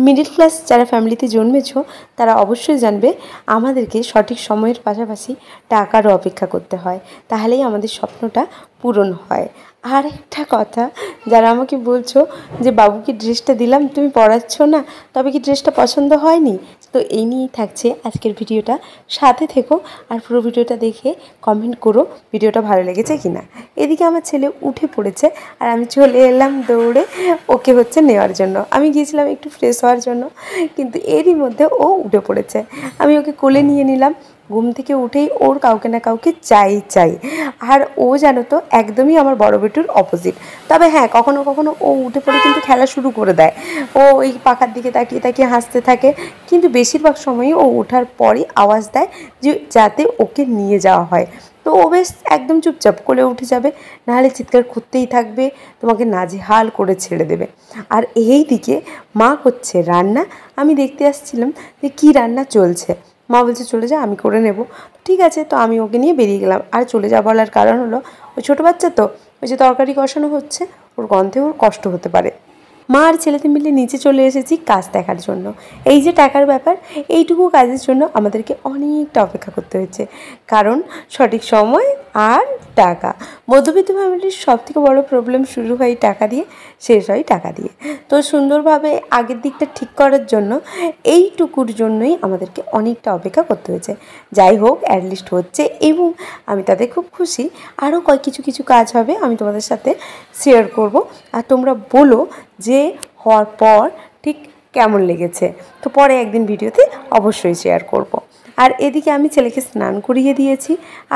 Middle class যারা ফ্যামিলিতে জন্মেছ তারা অবশ্যই জানবে আমাদেরকে সঠিক সময়ের পাশাপাশি টাকারও অপেক্ষা করতে হয়, তাহলেই আমাদের স্বপ্নটা পূরণ হয়। আর একটা কথা, যারা আমাকে বলছো যে বাবুকে ড্রেসটা দিলাম তুমি পরাচ্ছ না, তবে কি ড্রেসটা পছন্দ হয়নি, তো এই নিয়েই থাকছে আজকের ভিডিওটা। সাথে থেকো আর পুরো ভিডিওটা দেখে কমেন্ট করো ভিডিওটা ভালো লেগেছে কিনা। এদিকে আমার ছেলে উঠে পড়েছে আর আমি চলে এলাম দৌড়ে ওকে নেওয়ার জন্য। আমি গিয়েছিলাম একটু ফ্রেশ হওয়ার জন্য, কিন্তু এরই মধ্যে ও উঠে পড়েছে। আমি ওকে কোলে নিয়ে নিলাম। ঘুম থেকে উঠেই ওর কাউকে না কাউকে চাই। আর ও জানো তো একদমই আমার বড় বেটুর অপোজিট। তবে হ্যাঁ, কখনো কখনো ও উঠে পড়ে কিন্তু খেলা শুরু করে দেয়। ও ওই পাখার দিকে তাকিয়ে হাসতে থাকে, কিন্তু বেশিরভাগ সময়ই ও ওঠার পরই আওয়াজ দেয় যে যাতে ওকে নিয়ে যাওয়া হয়। তো ও বেশ একদম চুপচাপ কোলে উঠে যাবে, নাহলে চিৎকার করতেই থাকবে, তোমাকে নাজেহাল করে ছেড়ে দেবে। আর এই দিকে মা করছে রান্না। আমি দেখতে আসছিলাম যে কী রান্না চলছে। মা বলছে চলে যা, আমি করে নেব। ঠিক আছে, তো আমি ওকে নিয়ে বেরিয়ে গেলাম। আর চলে যা বলার কারণ হলো ওই ছোটো বাচ্চা তো, ওই যে তরকারি কষানো হচ্ছে, ওর গন্ধে ওর কষ্ট হতে পারে। মা আর ছেলেতে মিলে নিচে চলে এসেছি কাজ দেখার জন্য। এই যে টাকার ব্যাপার, এইটুকু কাজের জন্য আমাদেরকে অনেকটা অপেক্ষা করতে হয়েছে, কারণ সঠিক সময় আর টাকা। মধ্যবিত্ত ফ্যামিলির সবথেকে বড় প্রবলেম শুরু হয় টাকা দিয়ে, শেষ হয় টাকা দিয়ে। তো সুন্দরভাবে আগের দিকটা ঠিক করার জন্য এইটুকুর জন্যই আমাদেরকে অনেকটা অপেক্ষা করতে হয়েছে। যাই হোক, অ্যাটলিস্ট হচ্ছে এবং আমি তাতে খুব খুশি। আরও কিছু কাজ হবে, আমি তোমাদের সাথে শেয়ার করব। আর তোমরা বলো যে হওয়ার পর ঠিক কেমন লেগেছে। তো পরে একদিন ভিডিওতে অবশ্যই শেয়ার করব। আর এদিকে আমি ছেলেকে স্নান করিয়ে দিয়েছি,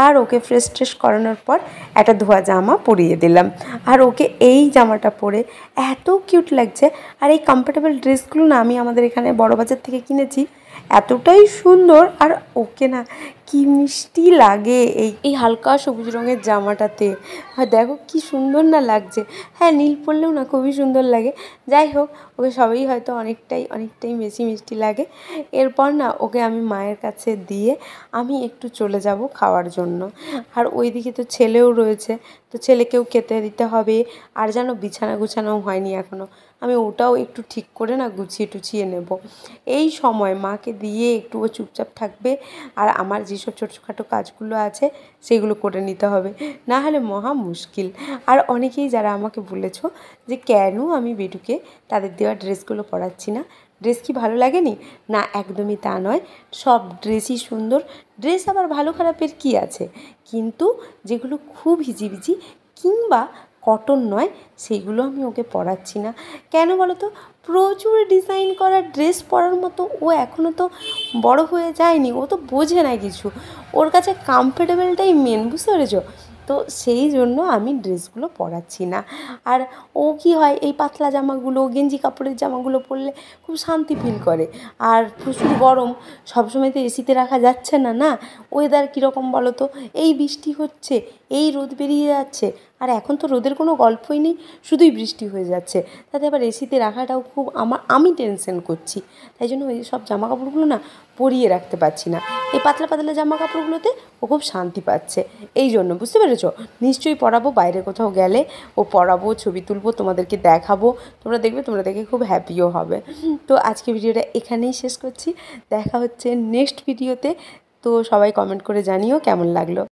আর ওকে ফ্রেশ করানোর পর একটা ধোয়া জামা পরিয়ে দিলাম। আর ওকে এই জামাটা পরে এত কিউট লাগছে। আর এই কমফোর্টেবল ড্রেসগুলো না আমি আমাদের এখানে বড়বাজার থেকে কিনেছি, এতটাই সুন্দর। আর ওকে না কি মিষ্টি লাগে এই হালকা সবুজ রঙের জামাটাতে। আর দেখো কি সুন্দর না লাগছে। হ্যাঁ, নীল পরলেও না খুবই সুন্দর লাগে। যাই হোক, ওকে সবই হয়তো অনেকটাই বেশি মিষ্টি লাগে। এরপর না ওকে আমি মায়ের কাছে দিয়ে আমি একটু চলে যাব খাওয়ার জন্য। আর ওইদিকে তো ছেলেও রয়েছে, তো ছেলেকেও খেতে দিতে হবে। আর যেন বিছানা গুছানোও হয়নি এখনও, আমি ওটাও একটু ঠিক করে না গুছিয়ে টুছিয়ে নেব। এই সময় মাকে দিয়ে একটু ও চুপচাপ থাকবে, আর আমার যেসব ছোটোখাটো কাজগুলো আছে সেগুলো করে নিতে হবে, না হলে মহা মুশকিল। আর অনেকেই যারা আমাকে বলেছো যে কেন আমি বেটুকে তাদের দেওয়া ড্রেসগুলো পরাচ্ছি না, ড্রেস কি ভালো লাগেনি? না, একদমই তা নয়, সব ড্রেসই সুন্দর। ড্রেস আবার ভালো খারাপের কী আছে, কিন্তু যেগুলো খুব হিজিবিজি কিংবা কটন নয় সেইগুলো আমি ওকে পরাচ্ছি না। কেন বলো তো? প্রচুর ডিজাইন করা ড্রেস পরার মতো ও এখনও তো বড় হয়ে যায়নি, ও তো বোঝে না কিছু। ওর কাছে কমফোর্টেবলটাই মেন, বুঝতে পেরেছো? তো সেই জন্য আমি ড্রেসগুলো পরাচ্ছি না। আর ও কি হয়, এই পাতলা জামাগুলো, গেঞ্জি কাপড়ের জামাগুলো পরলে খুব শান্তি ফিল করে। আর প্রচুর গরম, সবসময় তো এসিতে রাখা যাচ্ছে না, না। ওয়েদার কীরকম বলো তো, এই বৃষ্টি হচ্ছে, এই রোদ বেরিয়ে যাচ্ছে, আর এখন তো রোদের কোনো গল্পই নেই, শুধুই বৃষ্টি হয়ে যাচ্ছে। তাতে আবার এসিতে রাখাটাও খুব আমি টেনশন করছি। তাই জন্য ওই সব জামা কাপড়গুলো না পরিয়ে রাখতে পারছি না। এই পাতলা জামা কাপড়গুলোতে ও খুব শান্তি পাচ্ছে। এই জন্য, বুঝতে পেরেছো? নিশ্চয়ই পরাবো, বাইরে কোথাও গেলে ও পরাবো, ছবি তুলবো, তোমাদেরকে দেখাবো, তোমরা দেখবে, তোমরা দেখে খুব হ্যাপিও হবে। তো আজকে ভিডিওটা এখানেই শেষ করছি, দেখা হচ্ছে নেক্সট ভিডিওতে। তো সবাই কমেন্ট করে জানিও কেমন লাগলো।